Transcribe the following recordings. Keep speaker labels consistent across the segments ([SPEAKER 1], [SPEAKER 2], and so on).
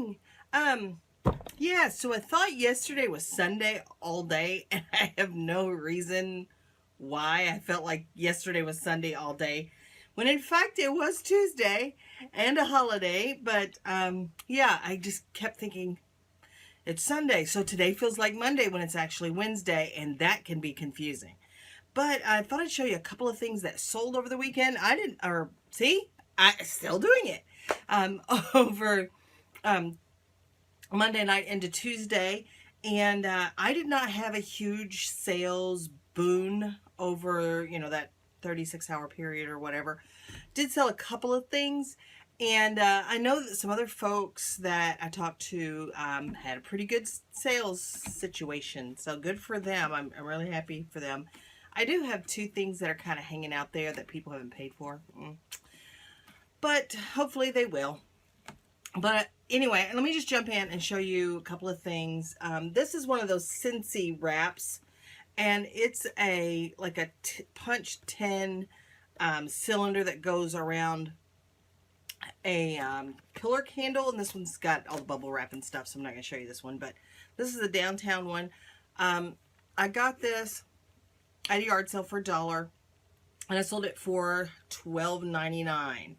[SPEAKER 1] morning. Yeah, so I thought yesterday was Sunday all day, and I have no reason why I felt like yesterday was Sunday all day, when in fact it was Tuesday and a holiday. But yeah, I just kept thinking it's Sunday, so today feels like Monday when it's actually Wednesday, and that can be confusing. But I thought I'd show you a couple of things that sold over the weekend. I didn't, or see, I still doing it. Um, over um, Monday night into Tuesday, and I did not have a huge sales boon over, that 36-hour period or whatever. Did sell a couple of things, and I know that some other folks that I talked to had a pretty good sales situation, so good for them. I'm really happy for them. I do have two things that are kind of hanging out there that people haven't paid for, but hopefully they will. But anyway, let me just jump in and show you a couple of things. This is one of those Scentsy wraps, and it's like a punch tin cylinder that goes around a pillar candle, and this one's got all the bubble wrap and stuff, so I'm not going to show you this one, but this is the downtown one. I got this at a yard sale for $1, and I sold it for $12.99.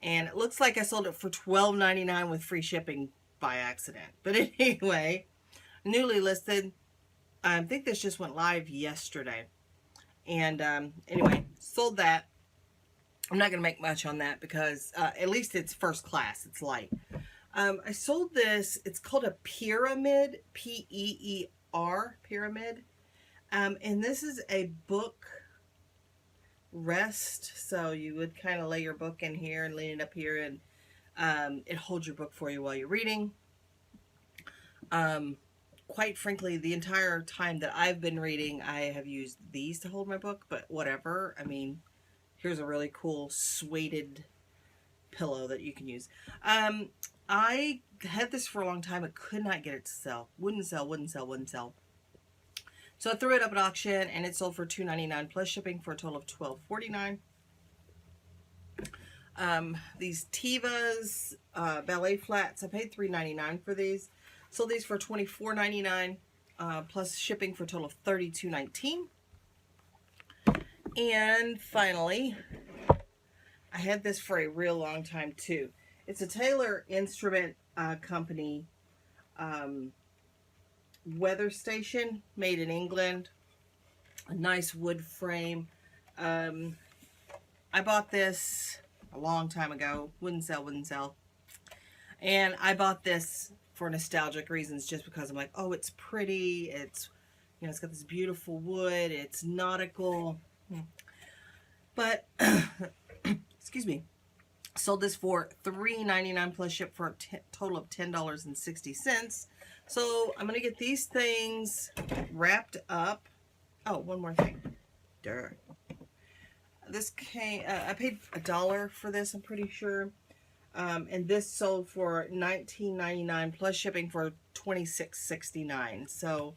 [SPEAKER 1] And it looks like I sold it for $12.99 with free shipping by accident. But anyway, newly listed. I think this just went live yesterday. And anyway, sold that. I'm not going to make much on that because at least it's first class. It's light. I sold this. It's called a pyramid. P-E-E-R. Pyramid. And this is a book rest, so you would kind of lay your book in here and lean it up here, and it holds your book for you while you're reading. Quite frankly, the entire time that I've been reading, I have used these to hold my book, but whatever. I mean, here's a really cool suede pillow that you can use. I had this for a long time. I could not get it to sell. Wouldn't sell. So I threw it up at auction, and it sold for $2.99 plus shipping for a total of $12.49. These Tevas ballet flats, I paid $3.99 for these. Sold these for $24.99 plus shipping for a total of $32.19. And finally, I had this for a real long time too. It's a Taylor Instrument Company weather station, made in England. A nice wood frame. I bought this a long time ago. Wouldn't sell. And I bought this for nostalgic reasons, just because I'm like, oh, it's pretty. It's, it's got this beautiful wood. It's nautical. But, excuse me. Sold this for $3.99 plus ship for a total of $10.60. So I'm going to get these things wrapped up. Oh, one more thing. This came, I paid $1 for this, I'm pretty sure. And this sold for $19.99 plus shipping for $26.69. So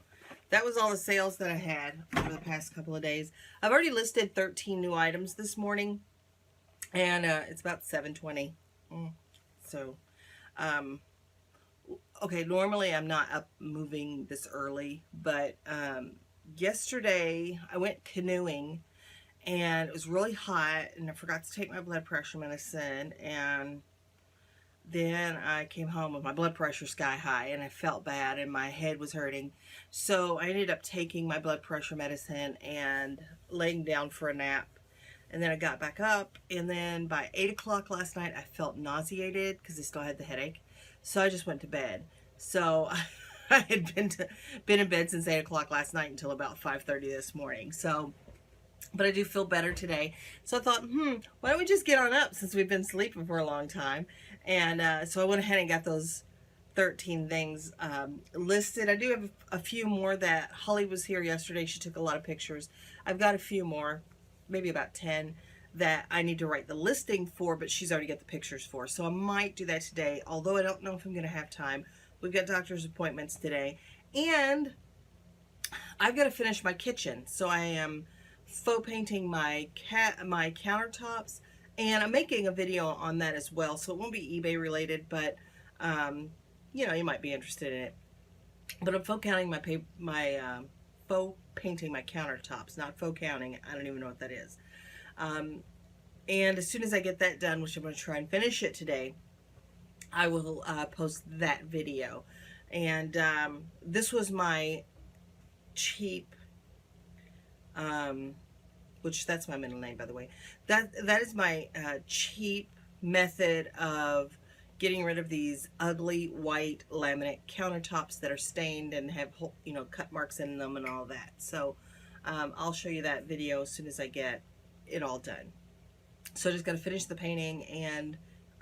[SPEAKER 1] that was all the sales that I had over the past couple of days. I've already listed 13 new items this morning, and it's about 7:20. So, okay, normally I'm not up moving this early, but yesterday I went canoeing, and it was really hot, and I forgot to take my blood pressure medicine, and then I came home with my blood pressure sky high, and I felt bad, and my head was hurting. So I ended up taking my blood pressure medicine and laying down for a nap. And then I got back up, and then by 8 o'clock last night, I felt nauseated because I still had the headache. So I just went to bed. So I had been in bed since 8 o'clock last night until about 5:30 this morning. So, but I do feel better today. So I thought, why don't we just get on up since we've been sleeping for a long time? And so I went ahead and got those 13 things listed. I do have a few more that Holly was here yesterday. She took a lot of pictures. I've got a few more, maybe about 10, that I need to write the listing for, but she's already got the pictures for. So I might do that today, although I don't know if I'm going to have time. We've got doctor's appointments today. And I've got to finish my kitchen. So I am faux painting my countertops, and I'm making a video on that as well. So it won't be eBay related, but you know, you might be interested in it. But I'm faux counting faux painting my countertops, not faux counting. I don't even know what that is. And as soon as I get that done, which I'm going to try and finish it today, I will post that video. And this was my cheap, which that's my middle name, by the way. That is my cheap method of getting rid of these ugly white laminate countertops that are stained and have, you know, cut marks in them and all that. So I'll show you that video as soon as I get it all done. So I just got to finish the painting, and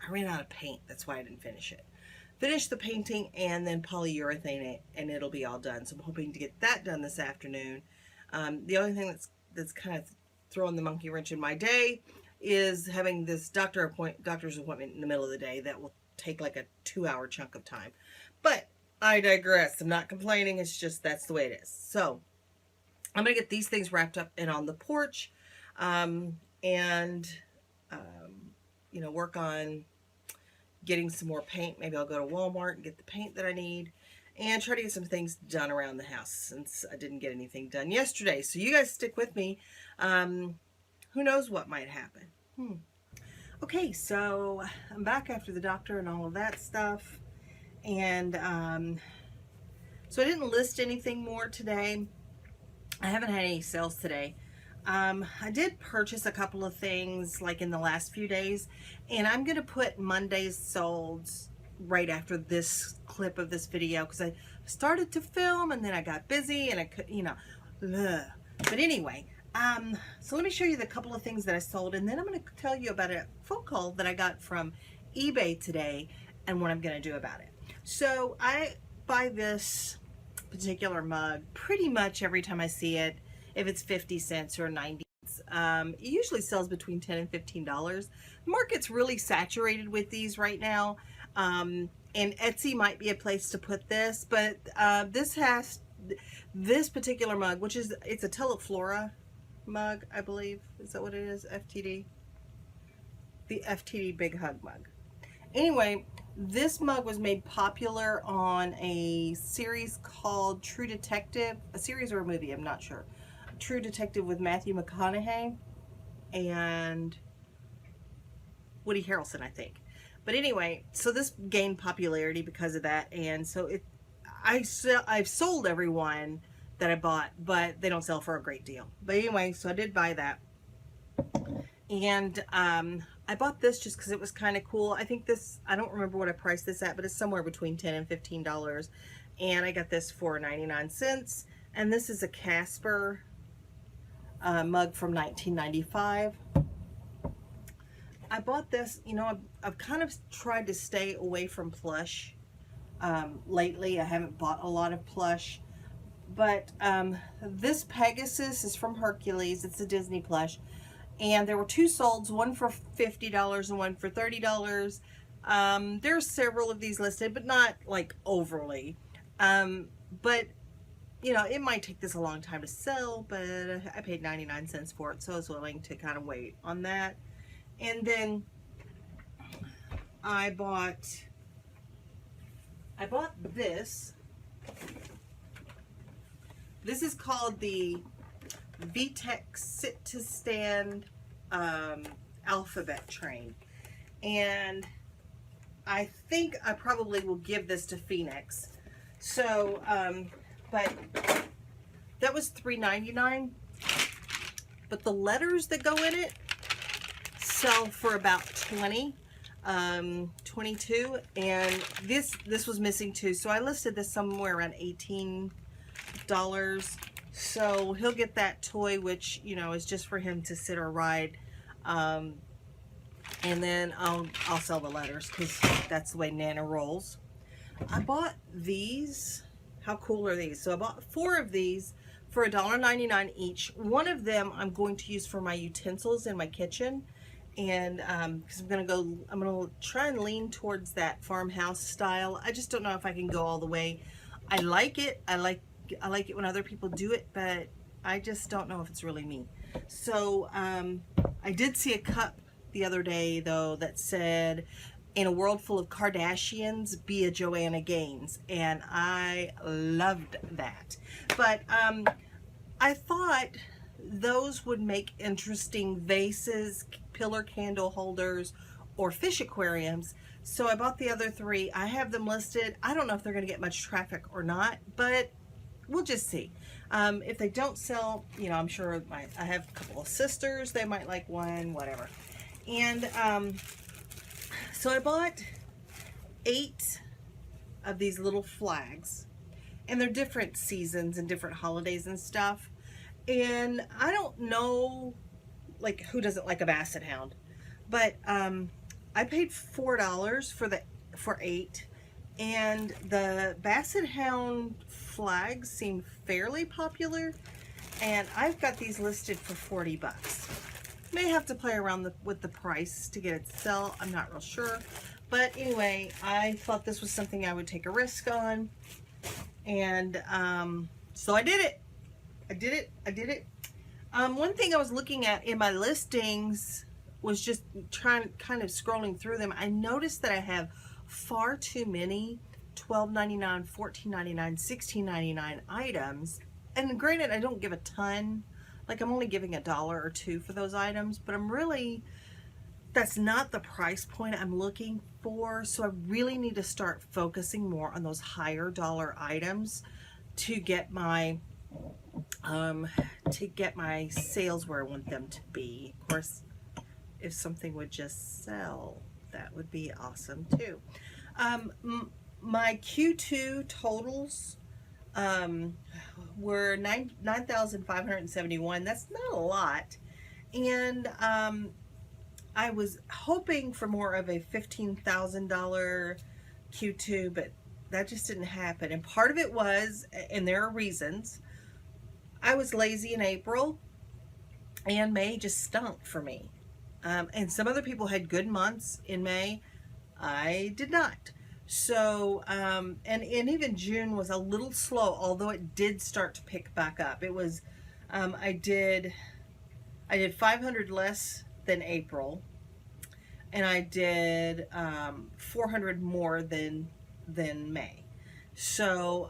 [SPEAKER 1] I ran out of paint. That's why I didn't finish it. Finish the painting and then polyurethane it, and it'll be all done. So I'm hoping to get that done this afternoon. The only thing that's kind of throwing the monkey wrench in my day is having this doctor's appointment in the middle of the day that will take like a 2-hour chunk of time. But I digress. I'm not complaining. It's just that's the way it is. So I'm going to get these things wrapped up and on the porch, you know, work on getting some more paint. Maybe I'll go to Walmart and get the paint that I need and try to get some things done around the house since I didn't get anything done yesterday. So you guys stick with me. Who knows what might happen. Okay, so I'm back after the doctor and all of that stuff. And so I didn't list anything more today. I haven't had any sales today. I did purchase a couple of things like in the last few days, and I'm going to put Monday's solds right after this clip of this video because I started to film and then I got busy and I could, you know, but anyway, so let me show you the couple of things that I sold, and then I'm going to tell you about a phone call that I got from eBay today and what I'm going to do about it. So I buy this particular mug pretty much every time I see it. If it's 50 cents or 90 cents. It usually sells between $10 and $15. The market's really saturated with these right now. And Etsy might be a place to put this, but this particular mug, which is, it's a Teleflora mug, I believe. Is that what it is? FTD? The FTD Big Hug mug. Anyway, this mug was made popular on a series called True Detective, a series or a movie, I'm not sure. True Detective with Matthew McConaughey and Woody Harrelson, I think. But anyway, so this gained popularity because of that, and so I've sold every one that I bought, but they don't sell for a great deal. But anyway, so I did buy that, and I bought this just because it was kind of cool. I think this, I don't remember what I priced this at, but it's somewhere between $10 and $15, and I got this for 99 cents. And this is a Casper mug from 1995. I bought this, you know, I've kind of tried to stay away from plush lately. I haven't bought a lot of plush, but this Pegasus is from Hercules. It's a Disney plush, and there were two solds, one for $50 and one for $30. There's several of these listed, but not like overly. But you know, it might take this a long time to sell, but I paid 99 cents for it, so I was willing to kind of wait on that. And then I bought this. This is called the VTech Sit to Stand Alphabet Train. And I think I probably will give this to Phoenix. So, but that was $3.99. But the letters that go in it sell for about $20, $22, and this was missing too. So I listed this somewhere around $18. So he'll get that toy, which, you know, is just for him to sit or ride. And then I'll sell the letters because that's the way Nana rolls. I bought these. How cool are these? So I bought 4 of these for $1.99 each. One of them I'm going to use for my utensils in my kitchen, and because I'm gonna try and lean towards that farmhouse style. I just don't know if I can go all the way. I like it. I like it when other people do it, but I just don't know if it's really me. So I did see a cup the other day though that said in a world full of Kardashians, be a Joanna Gaines, and I loved that. But I thought those would make interesting vases, pillar candle holders, or fish aquariums. So I bought the other three. I have them listed. I don't know if they're going to get much traffic or not, but we'll just see. If they don't sell, you know, I'm sure I have a couple of sisters. They might like one, whatever. And so I bought 8 of these little flags, and they're different seasons and different holidays and stuff. And I don't know, like, who doesn't like a basset hound, but I paid $4 for 8, and the basset hound flags seem fairly popular, and I've got these listed for 40 bucks. May have to play around with the price to get it to sell. I'm not real sure. But anyway, I thought this was something I would take a risk on. And so I did it. I did it. One thing I was looking at in my listings was just kind of scrolling through them. I noticed that I have far too many $12.99, $14.99, $16.99 items. And granted, I don't give a ton. Like, I'm only giving $1 or $2 for those items, but that's not the price point I'm looking for. So I really need to start focusing more on those higher dollar items to get my sales where I want them to be. Of course, if something would just sell, that would be awesome too. My Q2 totals were 9,571. That's not a lot. And I was hoping for more of a $15,000 Q2, but that just didn't happen. And part of it was, and there are reasons, I was lazy in April, and May just stunk for me. And some other people had good months in May. I did not. So, and even June was a little slow, although it did start to pick back up. It was, I did 500 less than April, and I did 400 more than May. So,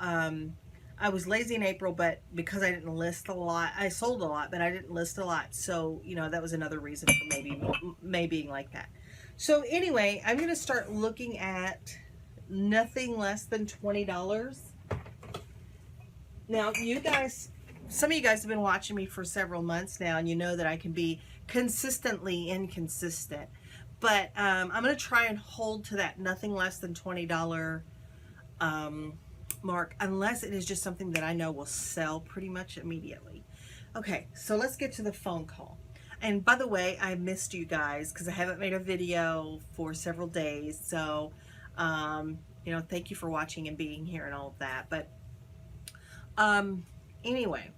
[SPEAKER 1] I was lazy in April, but because I didn't list a lot, I sold a lot, but I didn't list a lot. So, you know, that was another reason for May being like that. So anyway, I'm going to start looking at nothing less than $20. Now, you guys, some of you guys have been watching me for several months now, and you know that I can be consistently inconsistent. But I'm going to try and hold to that nothing less than $20 mark, unless it is just something that I know will sell pretty much immediately. Okay, so let's get to the phone call. And by the way, I missed you guys because I haven't made a video for several days. So, you know, thank you for watching and being here and all of that. But anyway,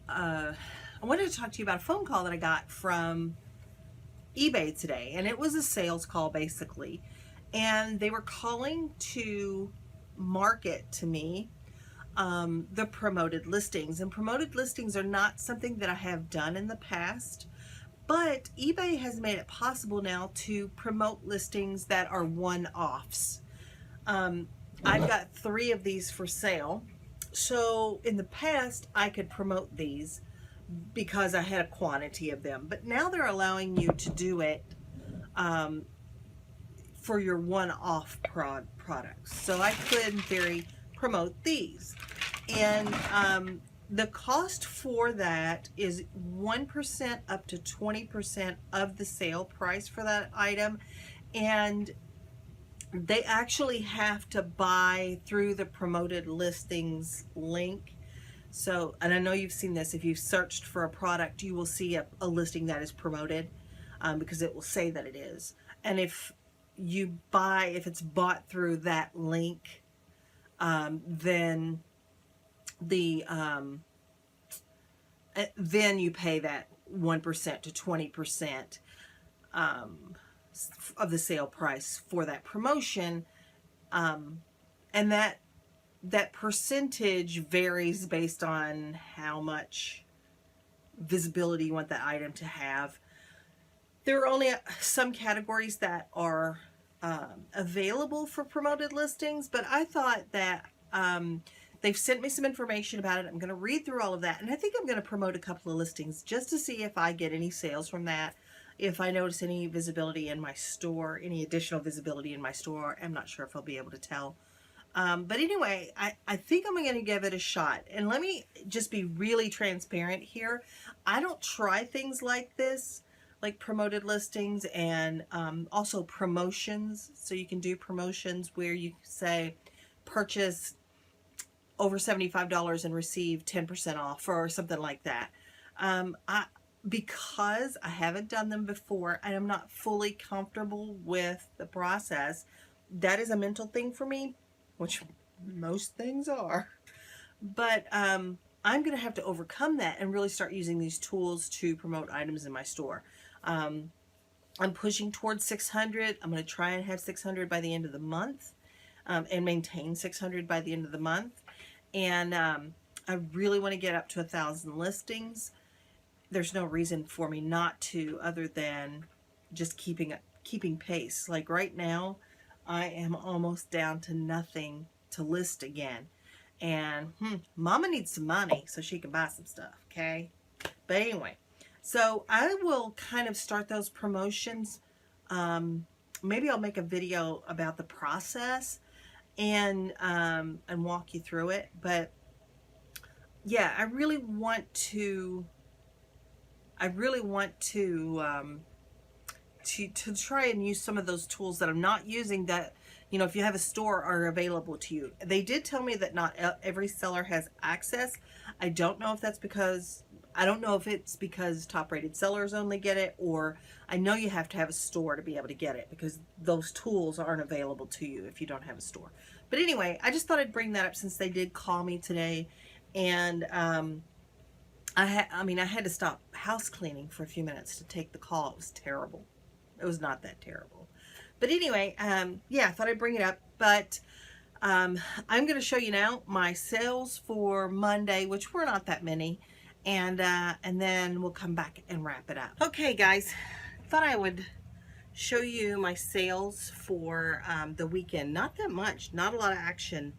[SPEAKER 1] I wanted to talk to you about a phone call that I got from eBay today. And it was a sales call, basically. And they were calling to market to me the promoted listings. And promoted listings are not something that I have done in the past, but eBay has made it possible now to promote listings that are one-offs. I've got 3 of these for sale. So in the past, I could promote these because I had a quantity of them, but now they're allowing you to do it for your one-off products. So I could, in theory, promote these. And the cost for that is 1% up to 20% of the sale price for that item. And they actually have to buy through the promoted listings link. So, and I know you've seen this, if you've searched for a product, you will see a listing that is promoted because it will say that it is. And if it's bought through that link, then you pay that 1% to 20% of the sale price for that promotion, and that percentage varies based on how much visibility you want that item to have. There are only some categories that are available for promoted listings, but I thought that they've sent me some information about it. I'm going to read through all of that, and I think I'm going to promote a couple of listings just to see if I get any sales from that, if I notice any visibility in my store, any additional visibility in my store. I'm not sure if I'll be able to tell. But anyway, I think I'm going to give it a shot. And let me just be really transparent here. I don't try things like this, like promoted listings and also promotions. So you can do promotions where you say purchase over $75 and receive 10% off or something like that. Because I haven't done them before and I'm not fully comfortable with the process, that is a mental thing for me, which most things are. But I'm going to have to overcome that and really start using these tools to promote items in my store. I'm pushing towards 600. I'm going to try and have 600 by the end of the month, and maintain 600 by the end of the month. And I really want to get up to 1,000 listings. There's no reason for me not to, other than just keeping pace. Like right now, I am almost down to nothing to list again. And Mama needs some money so she can buy some stuff, okay? But anyway, so I will kind of start those promotions. Maybe I'll make a video about the process and walk you through it. But yeah, I really want to try and use some of those tools that I'm not using, that, you know, if you have a store, are available to you. They did tell me that not every seller has access. I don't know if that's because, I don't know if it's because top rated sellers only get it, or I know you have to have a store to be able to get it, because those tools aren't available to you if you don't have a store. But anyway, I just thought I'd bring that up since they did call me today. And I had to stop house cleaning for a few minutes to take the call. It was terrible. It was not that terrible. But anyway, yeah, I thought I'd bring it up. But I'm going to show you now my sales for Monday, which were not that many. And then we'll come back and wrap it up. Okay, guys, thought I would show you my sales for the weekend. Not that much, not a lot of action.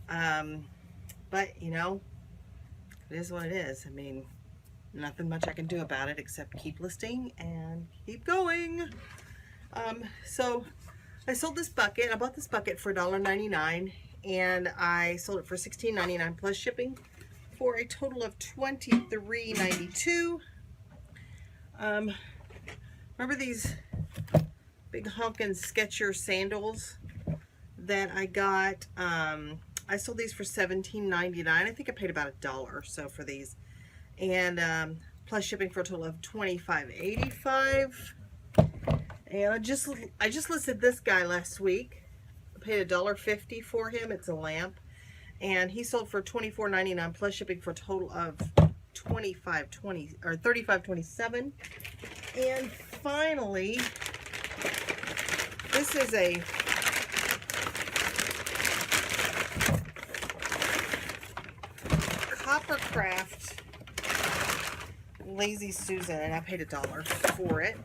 [SPEAKER 1] But, you know, it is what it is. I mean, nothing much I can do about it except keep listing and keep going. So I sold this bucket. I bought this bucket for $1.99, and I sold it for $16.99 plus shipping, for a total of $23.92. Remember these big honkin' Skechers sandals that I got? I sold these for $17.99. I think I paid about $1 or so for these, and plus shipping for a total of $25.85. And I just listed this guy last week. I paid $1.50 for him. It's a lamp, and he sold for $24.99 plus shipping for a total of $25.20 or $35.27. And finally, this is a Coppercraft Lazy Susan, and I paid $1 for it.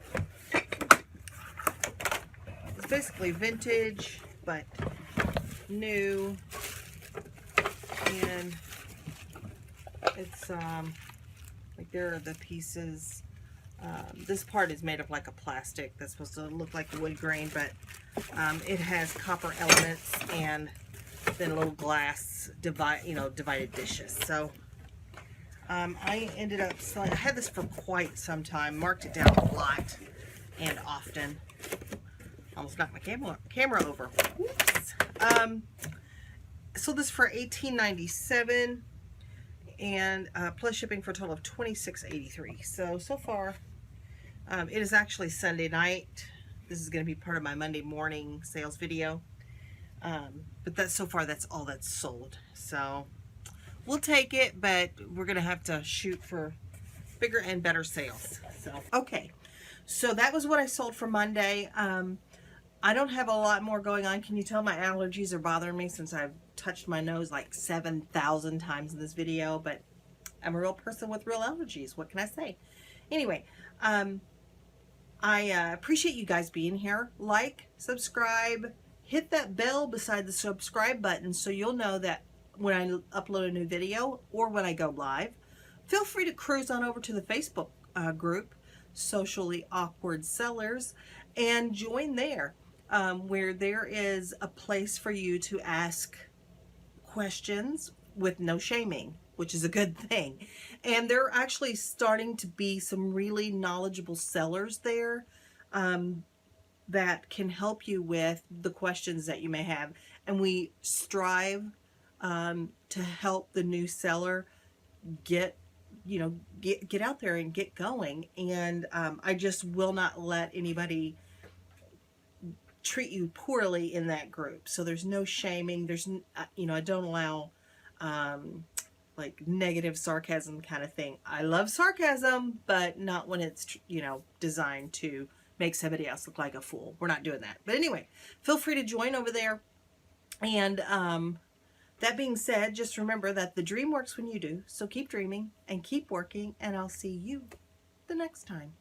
[SPEAKER 1] It's basically vintage, but new, and it's like there are the pieces. This part is made of like a plastic that's supposed to look like wood grain, but it has copper elements and then little glass divided dishes. So I ended up selling. I had this for quite some time, marked it down a lot and often. Almost knocked my camera over. Whoops. Sold this for $18.97, and plus shipping for a total of $26.83. So far, it is actually Sunday night. This is going to be part of my Monday morning sales video. But so far that's all that's sold. So we'll take it, but we're going to have to shoot for bigger and better sales. So, okay. So that was what I sold for Monday. I don't have a lot more going on. Can you tell my allergies are bothering me since I've touched my nose like 7,000 times in this video? But I'm a real person with real allergies. What can I say? Anyway, I appreciate you guys being here. Like, subscribe, hit that bell beside the subscribe button so you'll know that when I upload a new video or when I go live. Feel free to cruise on over to the Facebook group, Socially Awkward Sellers, and join there, where there is a place for you to ask questions with no shaming, which is a good thing. And there are actually starting to be some really knowledgeable sellers there that can help you with the questions that you may have. And we strive to help the new seller get out there and get going. And I just will not let anybody treat you poorly in that group. So there's no shaming. There's I don't allow like negative sarcasm kind of thing. I love sarcasm, but not when it's designed to make somebody else look like a fool. We're not doing that. But anyway, feel free to join over there. And that being said, just remember that the dream works when you do. So keep dreaming and keep working, and I'll see you the next time.